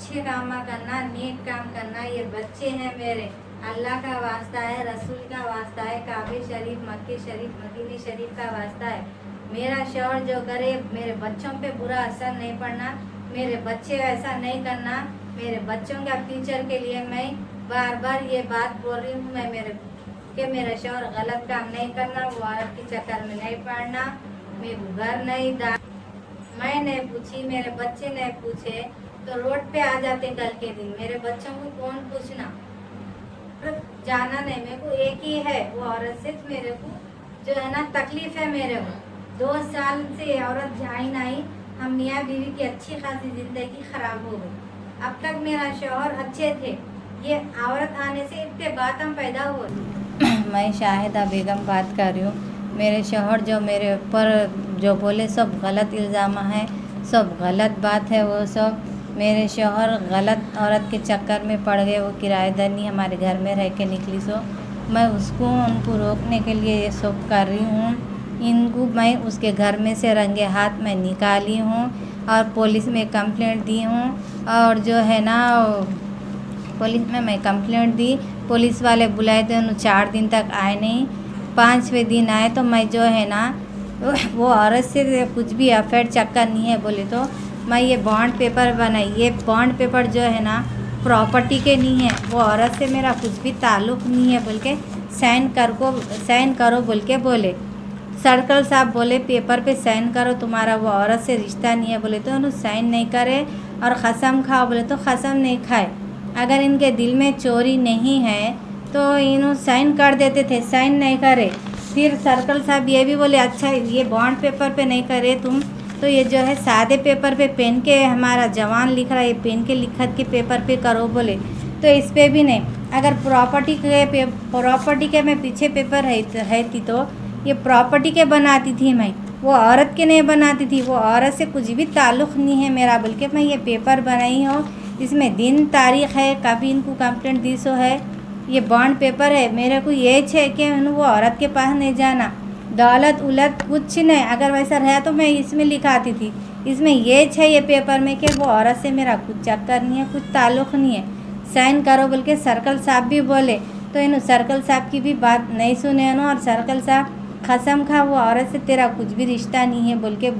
अच्छे काम करना, नेक काम करना। ये बच्चे हैं मेरे, अल्लाह का वास्ता है, रसूल का वास्ता है, काबे शरीफ, मक्के शरीफ, मदीने शरीफ का वास्ता है। मेरा शौहर जो करे, मेरे बच्चों पे बुरा असर नहीं पड़ना, मेरे बच्चे ऐसा नहीं करना। मेरे बच्चों का फ्यूचर के लिए मैं बार बार ये बात बोल रही हूँ मैं मेरा शौहर गलत काम नहीं करना, वो औरत के चक्कर में नहीं पड़ना। मेरे घर नहीं मैं नहीं पूछी, मेरे बच्चे नहीं पूछे तो रोड पे आ जाते कल के दिन। मेरे बच्चों को कौन पूछना, जाना नहीं। मेरे को एक ही है वो औरत से, मेरे को जो है ना तकलीफ है। मेरे को 2 साल से औरत जाई नहीं, हम मियाँ बीवी की अच्छी खासी जिंदगी खराब हो गई। अब तक मेरा शौहर अच्छे थे, ये औरत आने से इतने बात हम पैदा हुए। मैं शाहिदा बेगम बात कर रही हूँ। मेरे शौहर जो मेरे ऊपर जो बोले सब गलत इल्ज़ाम है, सब गलत बात है। वो सब मेरे शौहर गलत औरत के चक्कर में पड़ गए। वो किराएदारनी हमारे घर में रह के निकली, सो मैं उनको रोकने के लिए ये सब कर रही हूँ। इनको मैं उसके घर में से रंगे हाथ में निकाली हूँ और पुलिस में कंप्लेंट दी हूँ। और जो है ना पुलिस में मैं कंप्लेंट दी, पुलिस वाले बुलाए थे, उन्होंने 4 दिन तक आए नहीं। 5वें दिन आए तो मैं जो है ना वो औरत से कुछ भी अफेयर चक्कर नहीं है बोले तो मैं ये बॉन्ड पेपर बनाई। ये बॉन्ड पेपर जो है ना प्रॉपर्टी के नहीं है, वो औरत से मेरा कुछ भी ताल्लुक़ नहीं है बोल के साइन करो बोल के बोले। सर्कल साहब बोले पेपर पे साइन करो, तुम्हारा वो औरत से रिश्ता नहीं है बोले तो उन्होंने साइन नहीं करे। और ख़सम खाओ बोले तो ख़सम नहीं खाए। अगर इनके दिल में चोरी नहीं है तो इन्होंने साइन कर देते थे, साइन नहीं करे। फिर सर्कल साहब ये भी बोले अच्छा ये बॉन्ड पेपर पे नहीं करे तुम, तो ये जो है सादे पेपर पे पेन के हमारा जवान लिख रहा है, ये पेन के लिखत के पेपर पे करो बोले, तो इस पे भी नहीं। अगर प्रॉपर्टी के मैं पीछे पेपर है थी तो ये प्रॉपर्टी के बनाती थी मैं, वो औरत के नहीं बनाती थी। वो औरत से कुछ भी ताल्लुक़ नहीं है मेरा बोल के मैं ये पेपर बनाई हूँ। इसमें दिन तारीख़ है, कभी इनको कंप्लेंट दी सो है। ये बॉन्ड पेपर है, मेरे को ये है कि वो औरत के पास नहीं जाना, दौलत उलत कुछ नहीं। अगर वैसा रहा तो मैं इसमें लिखाती थी। इसमें ये है ये पेपर में कि वो औरत से मेरा कुछ चक्कर नहीं है, कुछ ताल्लुक़ नहीं है, साइन करो बोल के सर्कल साहब भी बोले। तो इन सर्कल साहब की भी बात नहीं सुने न, और सर्कल साहब ख़सम खा वो औरत से तेरा कुछ भी रिश्ता नहीं है बोल के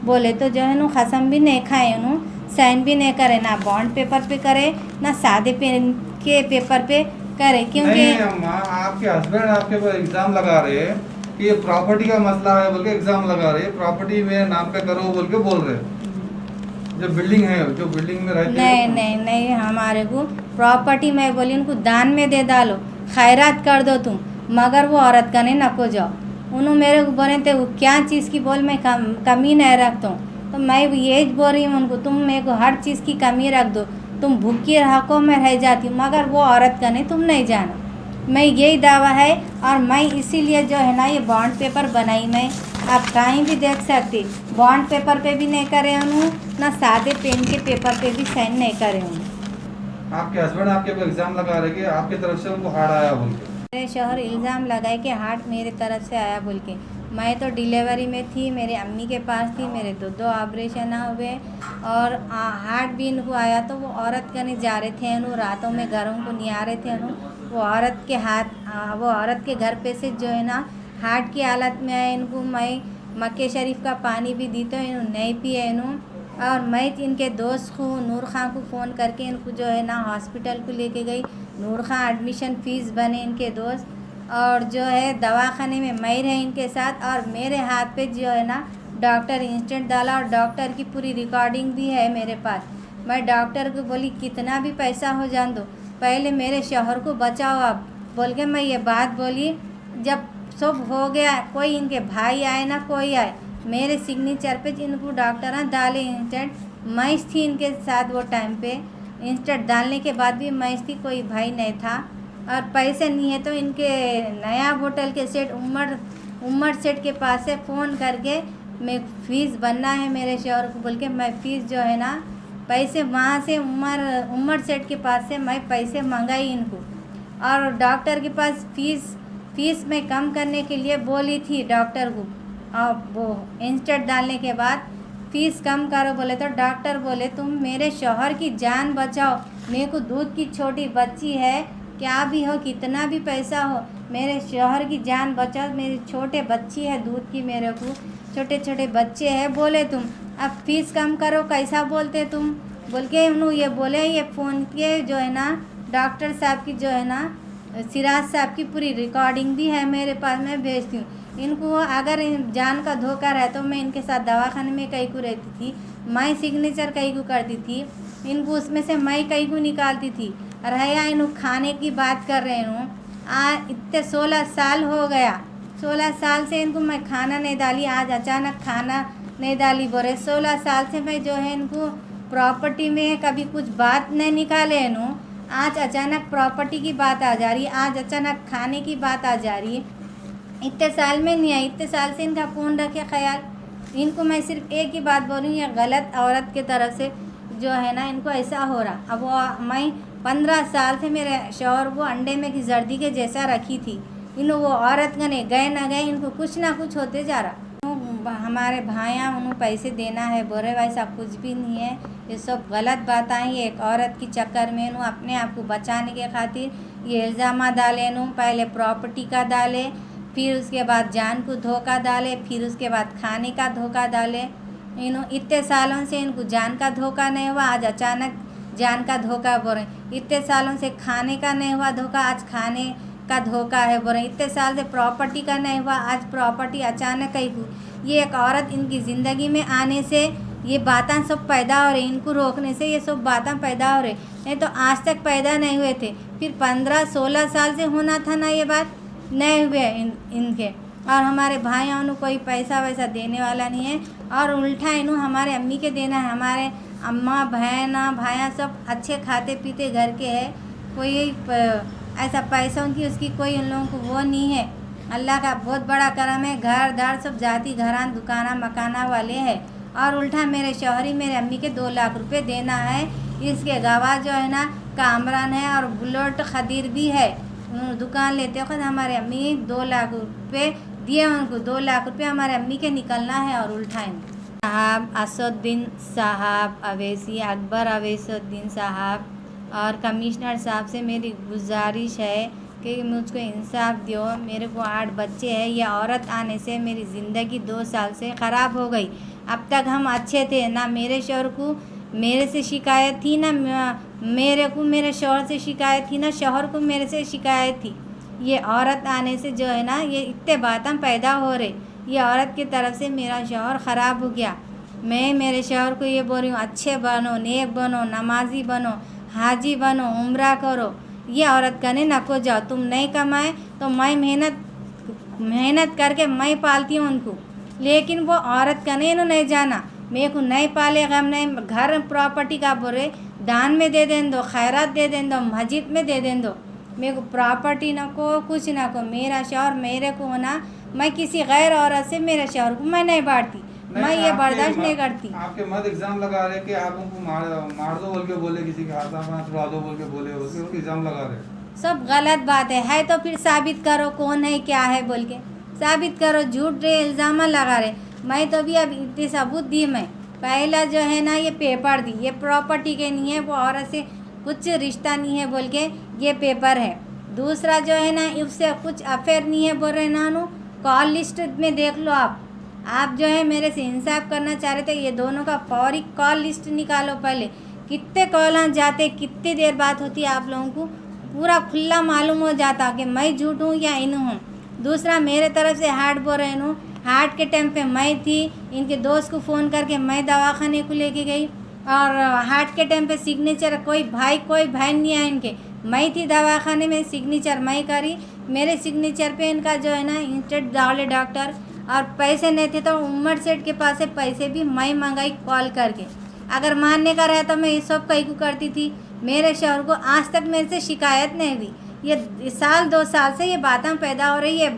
बोले। तो जो है ना ख़सम भी नहीं खाए, उन्होंने साइन भी नहीं करे, ना बॉन्ड पेपर पे करे ना सादे पेन के पेपर पे करे। क्योंकि आपके हस्बैंड आपके ऊपर इल्ज़ाम लगा रहे हैं कि ये प्रॉपर्टी का मसला है बोल के इल्ज़ाम लगा रहे हैं, प्रॉपर्टी मेरे नाम पे करो बोल के बोल रहे हैं। जो बिल्डिंग है, जो बिल्डिंग में रहती है नहीं हमारे को प्रॉपर्टी मैं बोली उनको दान में दे डालो, खैरात कर दो तुम, मगर वो औरत का नहीं नको जाओ। उन्होंने मेरे को बोले थे वो क्या चीज़ की बोल मैं कमी नहीं रखता हूँ, तो मैं ये बोल रही हूँ उनको तुम मेरे को हर चीज़ की कमी रख दो, तुम भूखी रहो मैं रह जाती हूँ, मगर वो औरत का नहीं, तुम नहीं जाना। मैं यही दावा है, और मैं इसीलिए जो है ना ये बॉन्ड पेपर बनाई। मैं आप कहीं भी देख सकती, बॉन्ड पेपर पे भी नहीं करे उन्होंने, ना सादे पेन के पेपर पे भी साइन नहीं करे उन्होंने। आपके हस्बैंड आपके ऊपर इल्ज़ाम लगा रहे कि आपकी तरफ से उनको हार्ट आया बोल के। मेरे शौहर इल्ज़ाम लगाए कि हार्ट मेरे तरफ से आया बोल के। मैं तो डिलीवरी में थी, मेरे अम्मी के पास थी, मेरे 2 ऑपरेशन हुए और हार्ट भी इनको आया। तो वो औरत करने जा रहे थे, उन्होंने रातों में घरों को नहीं आ रहे थे, वो औरत के घर पे से जो है ना हार्ट की हालत में आए। इनको मैं मक्के शरीफ का पानी भी दी तो इन्होंने नहीं पिए इन्होंने। और मैं इनके दोस्त को नूर खां को फ़ोन करके इनको जो है ना हॉस्पिटल को लेके गई। नूर खां एडमिशन फ़ीस बने इनके दोस्त, और जो है दवाखाने में मैं रही इनके साथ। और मेरे हाथ पे जो है ना डॉक्टर इंस्टेंट डाला, और डॉक्टर की पूरी रिकॉर्डिंग भी है मेरे पास। मैं डॉक्टर को बोली कितना भी पैसा हो जान दो, पहले मेरे शौहर को बचाओ आप बोल के मैं ये बात बोली। जब सब हो गया, कोई इनके भाई आए ना कोई आए, मेरे सिग्नेचर पे इनको डॉक्टर डाले इंस्टेंट। मैं थी इनके साथ वो टाइम पे, इंस्टेंट डालने के बाद भी मैं थी, कोई भाई नहीं था। और पैसे नहीं है तो इनके नया होटल के सेठ उमर सेठ के पास से फ़ोन करके मैं फ़ीस बनना है मेरे शौहर को बोल के, मैं फ़ीस जो है ना पैसे वहाँ से उमर सेठ के पास से मैं पैसे मंगाई इनको। और डॉक्टर के पास फ़ीस में कम करने के लिए बोली थी डॉक्टर को। और वो इंस्टेंट डालने के बाद फीस कम करो बोले तो डॉक्टर बोले तुम मेरे शौहर की जान बचाओ, मेरे को दूध की छोटी बच्ची है, क्या भी हो कितना भी पैसा हो मेरे शौहर की जान बचाओ, मेरी छोटे बच्ची है दूध की, मेरे को छोटे छोटे बच्चे हैं, बोले तुम अब फीस कम करो, कैसा बोलते तुम बोल के उन्होंने ये बोले। ये फ़ोन के जो है ना डॉक्टर साहब की जो है ना सिराज साहब की पूरी रिकॉर्डिंग भी है मेरे पास, मैं भेजती हूँ इनको। अगर जान का धोखा रहे तो मैं इनके साथ दवाखाने में कहीं को रहती थी, मैं सिग्नेचर कहीं को करती थी, इनको उसमें से मैं कहीं को निकालती थी। रहा इन खाने की बात कर रहे हूँ, इतने 16 साल हो गया, 16 साल से इनको मैं खाना नहीं डाली, आज अचानक खाना नहीं डाली बोले। 16 साल से मैं जो है इनको प्रॉपर्टी में कभी कुछ बात नहीं निकाले इन्हों, आज अचानक प्रॉपर्टी की बात आ जा रही है, आज अचानक खाने की बात आ जा रही है। इतने साल में नहीं आई, इतने साल से इनका कौन रखे ख्याल। इनको मैं सिर्फ एक ही बात बोलूँ, ये गलत औरत के तरफ से जो है ना इनको ऐसा हो रहा। अब वो मैं 15 साल से मेरे शौहर वो अंडे में की जर्दी के जैसा रखी थी, इन वो औरत गने गए ना गए इनको कुछ ना कुछ होते जा रहा। हमारे भाइयाँ उन्होंने पैसे देना है बोले, वैसा कुछ भी नहीं है, ये सब गलत बात आई। एक औरत की चक्कर में इन्हों अपने आप को बचाने के खातिर ये इल्ज़ाम डाले, इन्हों पहले प्रॉपर्टी का डाले, फिर उसके बाद जान को धोखा डाले, फिर उसके बाद खाने का धोखा डाले। इन्हों इतने सालों से इनको जान का धोखा नहीं हुआ, आज अचानक जान का धोखा बोल रहे। इतने सालों से खाने का नहीं हुआ धोखा, आज खाने का धोखा है बोल रहे। इतने साल से प्रॉपर्टी का नहीं हुआ, आज प्रॉपर्टी अचानक ही। ये एक औरत इनकी ज़िंदगी में आने से ये बातें सब पैदा हो रही, इनको रोकने से ये सब बातें पैदा हो रही, नहीं तो आज तक पैदा नहीं हुए थे। फिर 15-16 साल से होना था ना, ये बात नहीं हुए इनके। और हमारे भाई उन्होंने कोई पैसा वैसा देने वाला नहीं है, और उल्टा इन्हों हमारे अम्मी के देना है। हमारे अम्मा बहना भाया सब अच्छे खाते पीते घर के है, कोई ऐसा पैसों की उसकी कोई उन लोगों को वो नहीं है। अल्लाह का बहुत बड़ा करम है, घर दार सब जाति घरान दुकाना मकाना वाले हैं। और उल्टा मेरे शौहरी मेरे अम्मी के 2 लाख रुपए देना है, इसके गवाह जो है ना कामरान है और बुलेट खदीर भी है। दुकान लेते वक्त हमारे अम्मी 2 लाख रुपए दिए, उनको 2 लाख रुपए हमारे अम्मी के निकलना है। और उल्टा साहब असदुद्दीन साहब अवैसी, अकबर अवैसुद्दीन साहब और कमिश्नर साहब से मेरी गुजारिश है कि मुझको इंसाफ दो। मेरे को 8 बच्चे हैं, यह औरत आने से मेरी ज़िंदगी 2 साल से ख़राब हो गई। अब तक हम अच्छे थे ना, मेरे शौहर को मेरे से शिकायत थी ना, मेरे को मेरे शौहर से शिकायत थी ना, शौहर को मेरे से शिकायत थी। ये औरत आने से जो है ना ये इतने बातें पैदा हो रहे, ये औरत की तरफ से मेरा शौहर ख़राब हो गया। मैं मेरे शौहर को ये बोल रही हूँ अच्छे बनो, नेक बनो, नमाजी बनो, हाजी बनो, उम्रा करो। ये औरत कहने ना को जाओ, तुम नहीं कमाए तो मैं मेहनत करके मैं पालती हूँ उनको, लेकिन वो औरत कहने इन्हों नहीं जाना, मेरे को नहीं पाले गम नहीं। घर प्रॉपर्टी का बोले दान में दे दें दो, खैरात दे दें दो, मस्जिद में दे दें दो, मेरे को प्रॉपर्टी ना को कुछ ना को। मेरा शौहर मेरे को होना, मैं किसी गैर औरत से मेरे शौहर को मैं नहीं बांटती, मैं ये बर्दाश्त नहीं करती। आपके मत एग्जाम लगा रहे कि आप उनको मार दो बोल के बोले, किसी के हाथ में छुड़ा दो बोल के बोले, उसके इल्जाम लगा रहे। सब गलत बात है तो फिर साबित करो कौन है क्या है बोल के साबित करो, झूठ रे इल्ज़ाम लगा रहे। मैं तो भी अब इतने सबूत दी, मैं पहला जो है ना ये पेपर दी, ये प्रॉपर्टी के नहीं है, वो औरत से कुछ रिश्ता नहीं है बोल के ये पेपर है। दूसरा जो है ना उससे कुछ अफेयर नहीं है बोल रहे ना, कॉल लिस्ट में देख लो आप जो है मेरे से इंसाफ करना चाह रहे थे, ये दोनों का फौरी कॉल लिस्ट निकालो पहले, कितने कॉल जाते, कितनी देर बात होती है, आप लोगों को पूरा खुला मालूम हो जाता कि मैं झूठ हूँ या इन हूँ। दूसरा मेरे तरफ से हार्ट बोल रहे हूँ, हार्ट के टाइम पे मैं थी, इनके दोस्त को फ़ोन करके मैं दवाखाने को लेके गई, और हार्ट के टाइम पे सिग्नेचर कोई भाई नहीं आया इनके, मैं थी दवाखाने में, सिग्नेचर मैं करी, मेरे सिग्नेचर पे इनका जो है ना इंस्टेंट डाले डॉक्टर। और पैसे नहीं थे तो उमर सेठ के पास से पैसे भी मैं मंगाई कॉल करके, अगर मानने का रहा तो मैं ये सब कहीं को करती थी। मेरे शौहर को आज तक मेरे से शिकायत नहीं हुई, ये साल 2 साल से ये बातें पैदा हो रही है।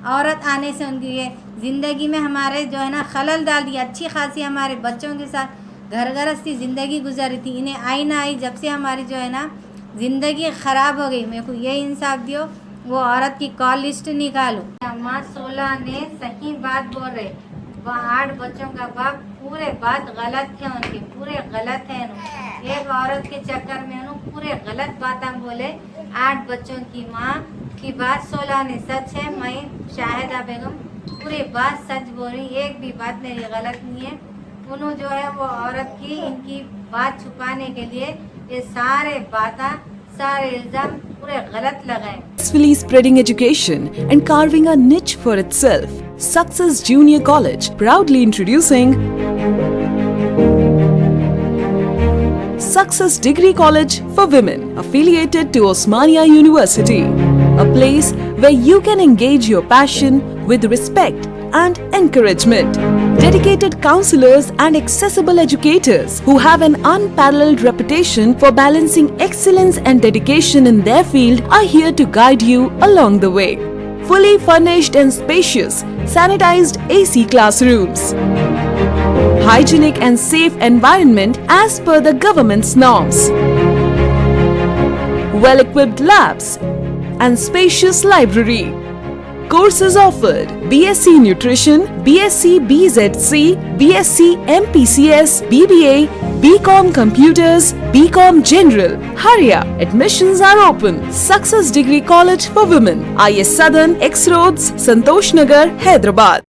औरत आने से उनकी ये ज़िंदगी में हमारे जो है ना खलल डाल दी। अच्छी खासी हमारे बच्चों के साथ घर गृहस्थी ज़िंदगी गुजारी थी, इन्हें आई ना आई, जब से हमारी जो है ना ज़िंदगी ख़राब हो गई। मेरे को ये इंसाफ दियो, वो औरत की कॉल लिस्ट निकालो। अम्मा 16 ने सही बात बोल रहे, वह 8 बच्चों का बाप पूरे बात गलत थे उनके, पूरे गलत है। एक औरत के चक्कर में उन्होंने पूरे गलत बातें बोले। 8 बच्चों की माँ की बात 16 ने सच है। मैं शाहिदा बेगम पूरी बात सच बोल रही, एक भी बात मेरी गलत नहीं है। उन्होंने जो है वो औरत की इनकी बात छुपाने के लिए ये सारे बातें, सारे इल्जाम पूरे गलत लगाए। Successfully spreading education and carving a niche for itself, Success Junior College proudly introducing Success Degree College for Women, affiliated to Osmania University, a place where you can engage your passion with respect and encouragement. Dedicated counselors and accessible educators who have an unparalleled reputation for balancing excellence and dedication in their field are here to guide you along the way. Fully furnished and spacious, sanitized AC classrooms. Hygienic and safe environment as per the government's norms. Well-equipped labs and spacious library. Courses offered: BSc Nutrition, BSc BZC, BSc MPCS, BBA, BCom Computers, BCom General. Hurry up! Admissions are open. Success Degree College for Women, IS Southern, X Roads, Santosh Nagar, Hyderabad.